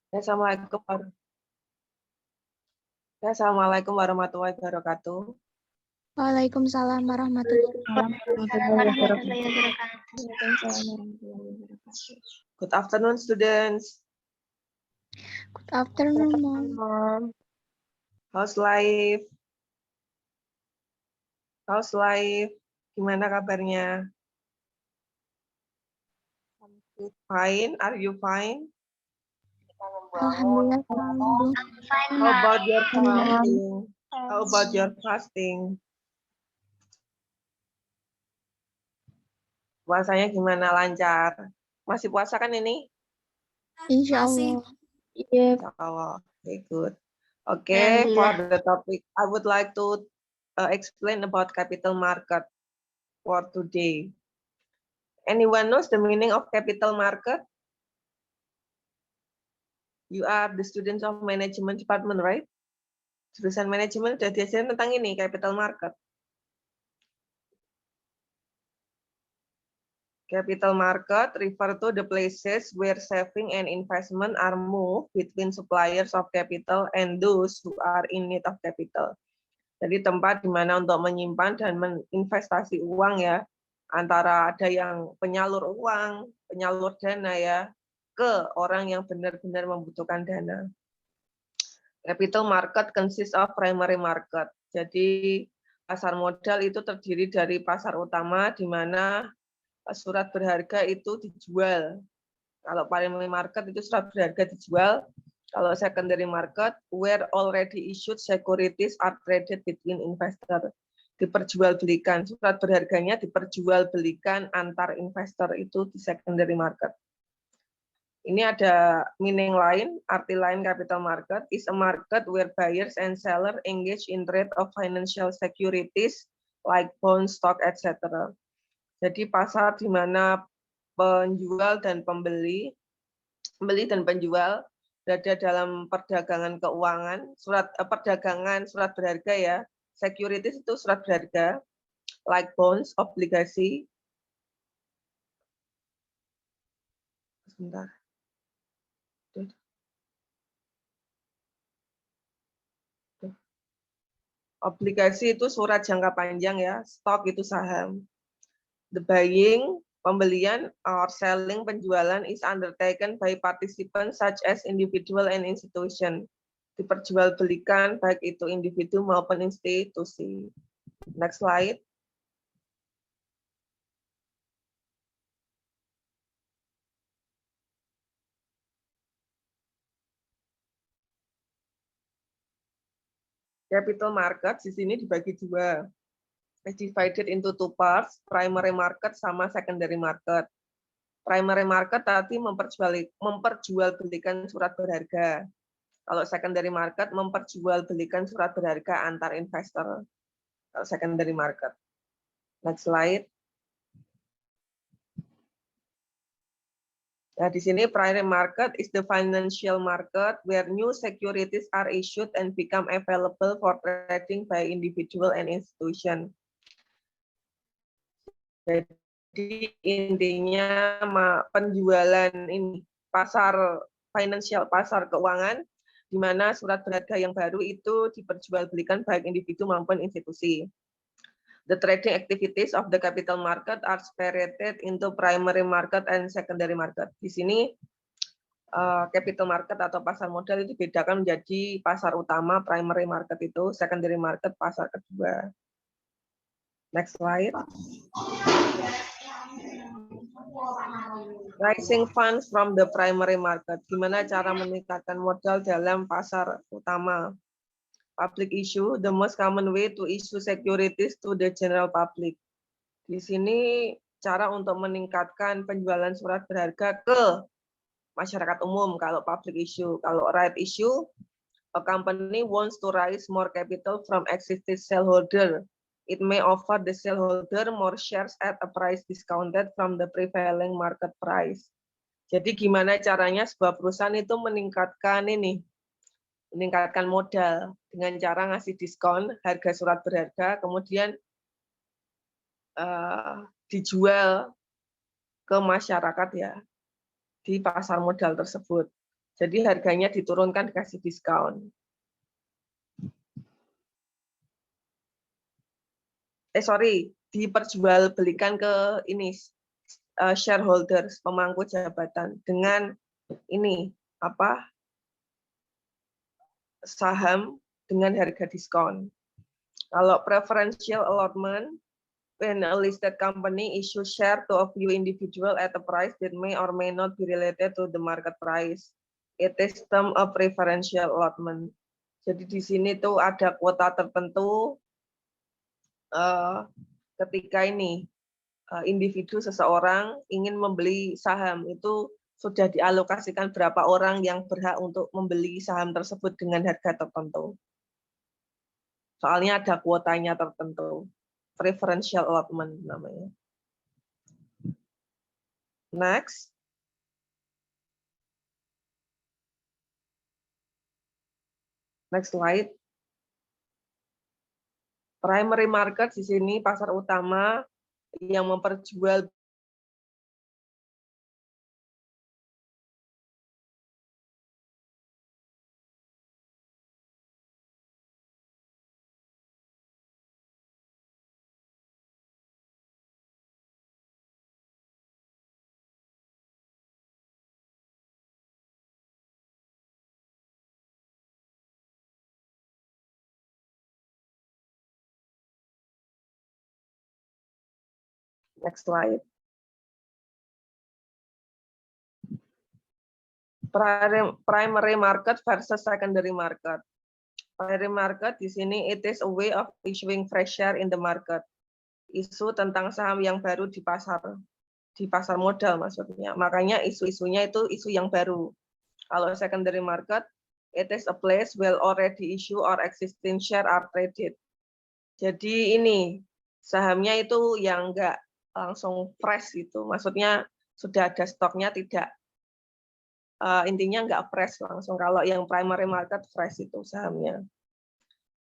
Assalamualaikum Assalamualaikum warahmatullahi wabarakatuh. Waalaikumsalam warahmatullahi wabarakatuh. Good afternoon, students. Good afternoon, Mom. How's life? How's life? Gimana kabarnya? Fine. Are you fine? Alhamdulillah. How about your fasting? How about your fasting? Puasanya gimana? Lancar? Masih puasa kan ini? Insya Allah. Iya. Oh, okay, good. Okay, for the topic, I would like to explain about capital market for today. Anyone knows the meaning of capital market? You are the students of management department, right? Jurusan manajemen sudah diajarin tentang ini, capital market. Capital market refer to the places where saving and investment are moved between suppliers of capital and those who are in need of capital. Jadi tempat di mana untuk menyimpan dan menginvestasi uang ya, antara ada yang penyalur uang, penyalur dana ya, ke orang yang benar-benar membutuhkan dana. Capital market consists of primary market. Jadi pasar modal itu terdiri dari pasar utama di mana surat berharga itu dijual. Kalau primary market itu surat berharga dijual. Kalau secondary market, where already issued securities are traded between investor. Diperjualbelikan, surat berharganya diperjualbelikan antar investor itu di secondary market. Ini ada meaning lain, arti lain capital market is a market where buyers and seller engage in trade of financial securities like bonds, stock, etc. Jadi pasar di mana penjual dan pembeli dan penjual berada dalam perdagangan keuangan, perdagangan surat berharga ya, securities itu surat berharga, like bonds, obligasi. Sebentar. Obligasi itu surat jangka panjang ya, stok itu saham. The buying, pembelian, or selling, penjualan is undertaken by participants such as individual and institution. Diperjualbelikan baik itu individu maupun institusi. Next slide. Capital market di sini dibagi dua. It's divided into two parts, primary market sama secondary market. Primary market tadi memperjualbelikan surat berharga. Kalau secondary market memperjualbelikan surat berharga antar investor. Kalau secondary market. Next slide. Nah, di sini primary market is the financial market where new securities are issued and become available for trading by individual and institution. Jadi intinya penjualan ini pasar financial, pasar keuangan, di mana surat berharga yang baru itu diperjualbelikan baik individu maupun institusi. The trading activities of the capital market are separated into primary market and secondary market. Di sini capital market atau pasar modal itu dibedakan menjadi pasar utama, primary market itu, secondary market pasar kedua. Next slide. Raising funds from the primary market. Gimana cara meningkatkan modal dalam pasar utama? Public issue, the most common way to issue securities to the general public. Di sini cara untuk meningkatkan penjualan surat berharga ke masyarakat umum kalau public issue. Kalau right issue, a company wants to raise more capital from existing shareholder. It may offer the shareholder more shares at a price discounted from the prevailing market price. Jadi gimana caranya sebuah perusahaan itu meningkatkan modal dengan cara ngasih diskon harga surat berharga, kemudian dijual ke masyarakat ya di pasar modal tersebut. Jadi harganya diturunkan, dikasih diskon. Diperjualbelikan ke ini shareholders, pemangku jabatan dengan ini saham dengan harga diskon. Kalau preferential allotment, when a listed company issue share to a few individual at a price that may or may not be related to the market price, it is term a preferential allotment. Jadi di sini tuh ada kuota tertentu ketika ini individu seseorang ingin membeli saham, itu sudah dialokasikan berapa orang yang berhak untuk membeli saham tersebut dengan harga tertentu. Soalnya ada kuotanya tertentu. Preferential allotment namanya. Next. Next slide. Primary market di sini pasar utama yang memperjual Next slide. Primary market versus secondary market. Primary market di sini it is a way of issuing fresh share in the market. Isu tentang saham yang baru di pasar modal maksudnya. Makanya isu-isunya itu isu yang baru. Kalau secondary market, it is a place where already issue or existing share are traded. Jadi ini sahamnya itu yang enggak langsung fresh gitu. Maksudnya sudah ada stoknya, tidak intinya enggak fresh langsung. Kalau yang primary market fresh itu sahamnya.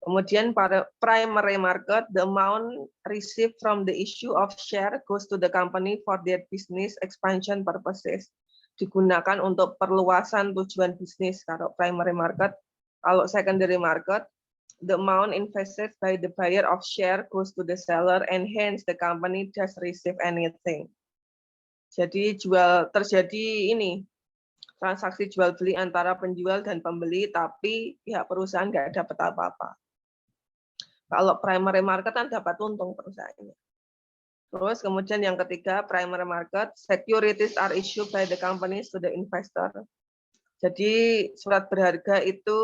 Kemudian pada primary market, the amount received from the issue of share goes to the company for their business expansion purposes. Digunakan untuk perluasan tujuan bisnis kalau primary market. Kalau secondary market, the amount invested by the buyer of share goes to the seller and hence the company does receive anything. Jadi terjadi ini transaksi jual beli antara penjual dan pembeli, tapi pihak perusahaan nggak dapat apa-apa. Kalau primary market kan dapat untung perusahaannya. Terus kemudian yang ketiga, primary market, securities are issued by the companies to the investor. Jadi surat berharga itu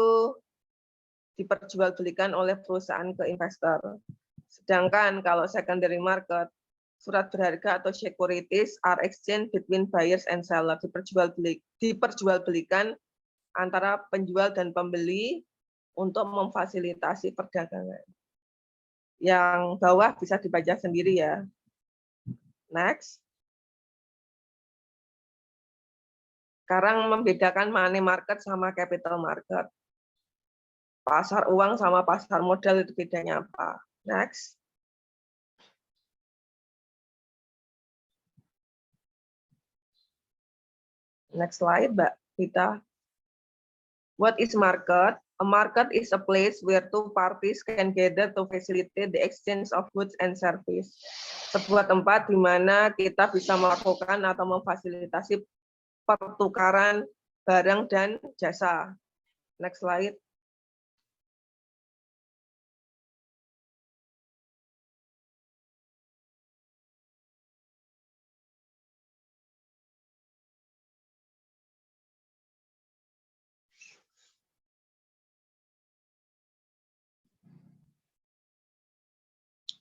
diperjualbelikan oleh perusahaan ke investor. Sedangkan kalau secondary market, surat berharga atau securities are exchanged between buyers and seller, diperjualbelikan antara penjual dan pembeli untuk memfasilitasi perdagangan. Yang bawah bisa dibaca sendiri ya. Next. Sekarang membedakan money market sama capital market. Pasar uang sama pasar modal itu bedanya apa? Next. Next slide, Mbak Vita. What is market? A market is a place where two parties can gather to facilitate the exchange of goods and service. Sebuah tempat di mana kita bisa melakukan atau memfasilitasi pertukaran barang dan jasa. Next slide.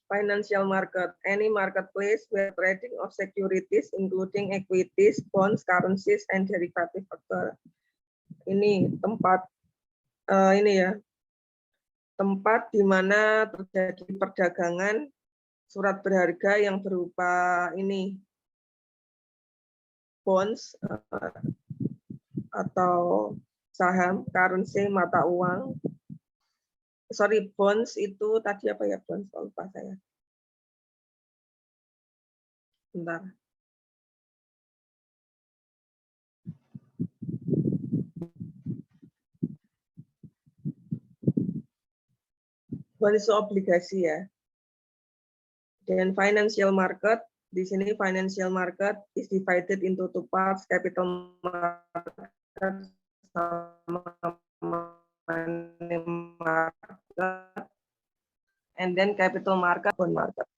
Financial market, any marketplace where trading of securities including equities, bonds, currencies, and derivative occur. Ini tempat tempat di mana terjadi perdagangan surat berharga yang berupa ini bonds atau saham, currency, mata uang. Sorry, bonds itu tadi apa ya, bonds, lupa saya. Bentar. Bond itu obligasi ya. Dan financial market, di sini financial market is divided into two parts, capital market sama money market, and then capital market, bond market.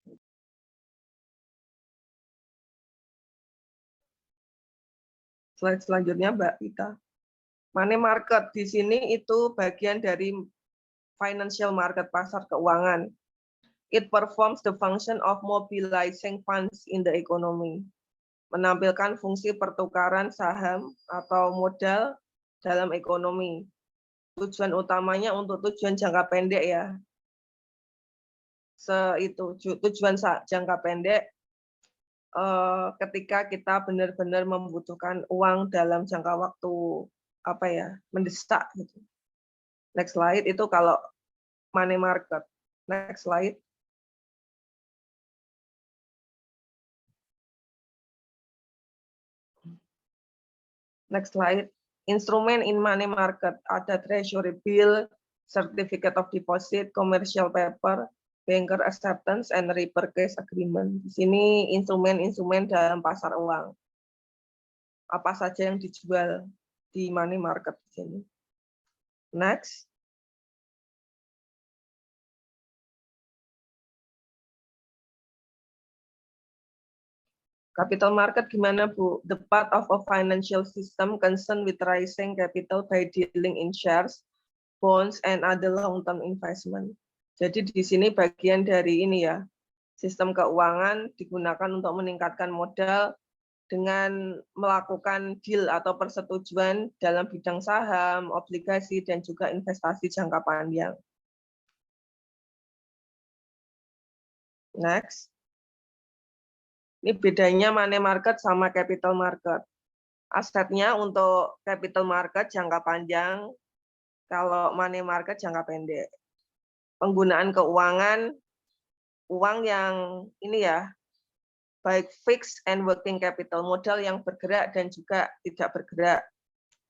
Slide selanjutnya, Mbak Vita. Money market di sini itu bagian dari financial market, pasar keuangan. It performs the function of mobilizing funds in the economy. Menampilkan fungsi pertukaran saham atau modal dalam ekonomi. Tujuan utamanya untuk tujuan jangka pendek ya. Tujuan jangka pendek ketika kita benar-benar membutuhkan uang dalam jangka waktu mendesak gitu. Next slide, itu kalau money market. Next slide. Next slide. Instrumen in money market ada treasury bill, certificate of deposit, commercial paper, banker acceptance, and repurchase agreement. Di sini instrumen-instrumen dalam pasar uang. Apa saja yang dijual di money market di sini. Next. Capital market gimana, Bu? The part of a financial system concerned with raising capital by dealing in shares, bonds, and other long-term investment. Jadi di sini bagian dari ini ya, sistem keuangan digunakan untuk meningkatkan modal dengan melakukan deal atau persetujuan dalam bidang saham, obligasi, dan juga investasi jangka panjang. Next. Ini bedanya money market sama capital market. Asetnya untuk capital market jangka panjang, kalau money market jangka pendek. Penggunaan keuangan, uang yang ini ya, baik fixed and working capital, modal yang bergerak dan juga tidak bergerak.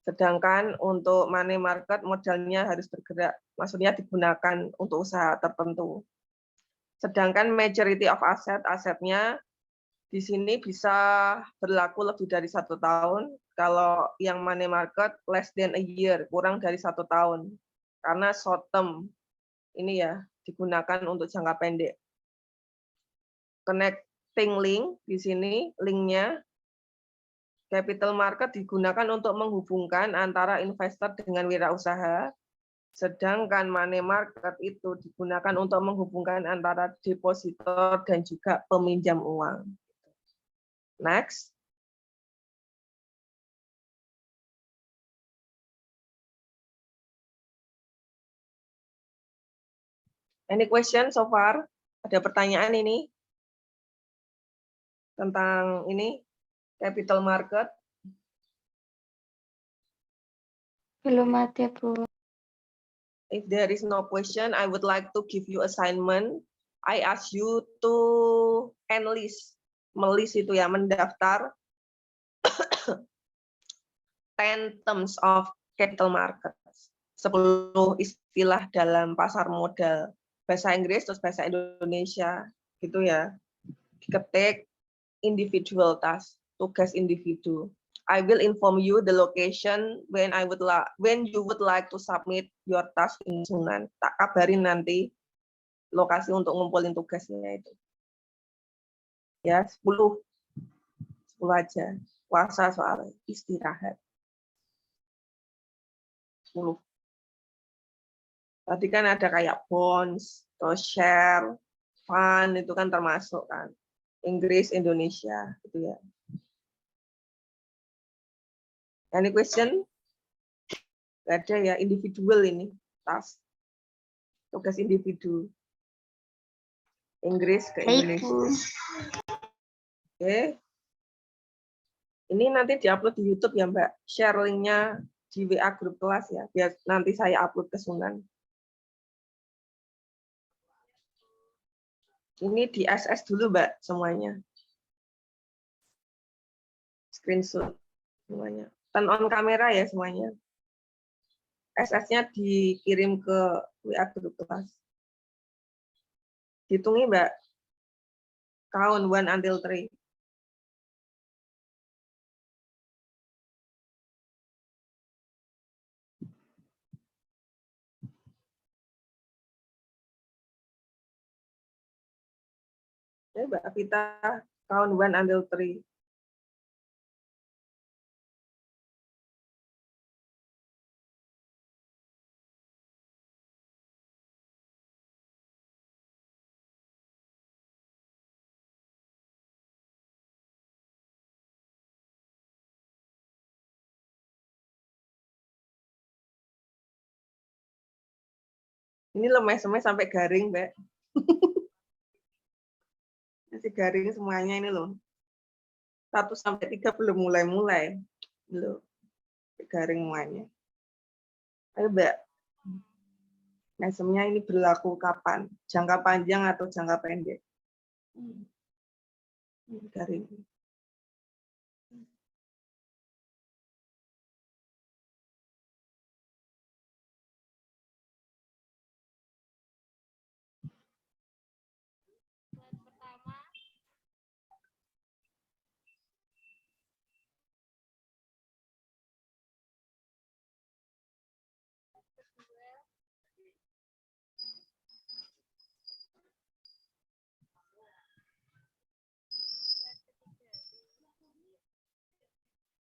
Sedangkan untuk money market modalnya harus bergerak, maksudnya digunakan untuk usaha tertentu. Sedangkan majority of asetnya di sini bisa berlaku lebih dari 1 tahun. Kalau yang money market less than a year, kurang dari 1 tahun. Karena short term ini ya digunakan untuk jangka pendek. Connecting link di sini, linknya capital market digunakan untuk menghubungkan antara investor dengan wirausaha, sedangkan money market itu digunakan untuk menghubungkan antara depositor dan juga peminjam uang. Next. Any question so far? Ada pertanyaan ini tentang ini capital market? Belum ada, Bu. If there is no question, I would like to give you assignment. I ask you to enlist, melist itu ya, mendaftar 10 terms of capital market. 10 istilah dalam pasar modal. Bahasa Inggris terus bahasa Indonesia gitu ya. Diketik individual task, tugas individu. I will inform you the location when you would like to submit your task in Sunan. Tak kabarin nanti lokasi untuk ngumpulin tugasnya itu. Ya, 10 aja. Puasa soalnya, istirahat. 10. Tadi kan ada kayak bonds, atau share, fund, itu kan termasuk kan. Inggris, Indonesia, gitu ya. Any question? Gak ada ya, individual ini, task. Tugas individu. Inggris ke Indonesia. Oke. Ini nanti diupload di YouTube ya, Mbak. Share linknya di WA grup kelas ya, biar nanti saya upload ke Sunan. Ini di SS dulu, Mbak, semuanya. Screenshot semuanya. Turn on kamera ya semuanya. SS-nya dikirim ke WA grup kelas. Hitungi, Mbak. Count 1 until 3. Ya, Mbak Vita, count 1 until 3. Ini lemes-lemes sampai garing, Mbak. Masih garing semuanya ini loh. 1 sampai 3 belum mulai-mulai. Loh. Garing semuanya. Ayo, Mbak. Mesemnya ini berlaku kapan? Jangka panjang atau jangka pendek? Garing.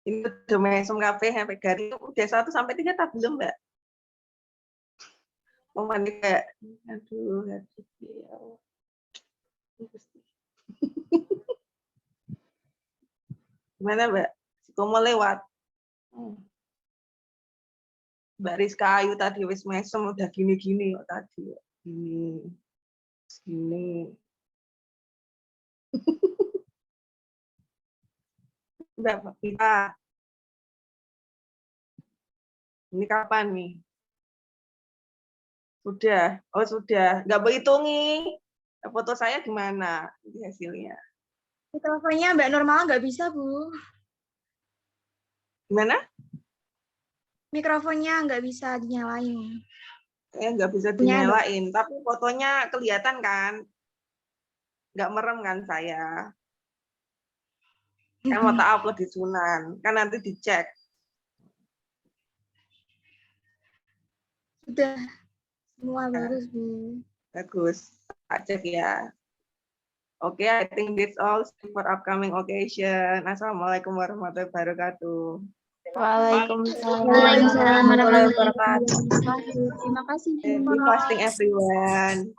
Ini udah mesem kafe sampai garing. Udah 1 sampai 3 tak belum, Mbak? Mau mandi kayak, aduh, ya Allah. Gimana, Mbak? Mau lewat? Mbak Rizka Ayu tadi wis mesem udah gini-gini kok tadi. Gini. Mbak Vita. Ini kapan nih? Sudah. Oh, sudah. Nggak berhitungi. Foto saya gimana? Ini hasilnya. Mikrofonnya Mbak Normal nggak bisa, Bu. Gimana? Mikrofonnya nggak bisa dinyalain. Nggak bisa dinyalain, tapi fotonya kelihatan kan? Nggak merem kan saya? Kan mau tak upload di Sunan, kan nanti dicek. Sudah semua bagus, Bu. Bagus, tak cek ya. Oke, I think that's all for upcoming occasion. Assalamualaikum warahmatullahi wabarakatuh. Waalaikumsalam Waalaikumsalam warahmatullahi wabarakatuh. Terima kasih, Bu. Happy fasting everyone.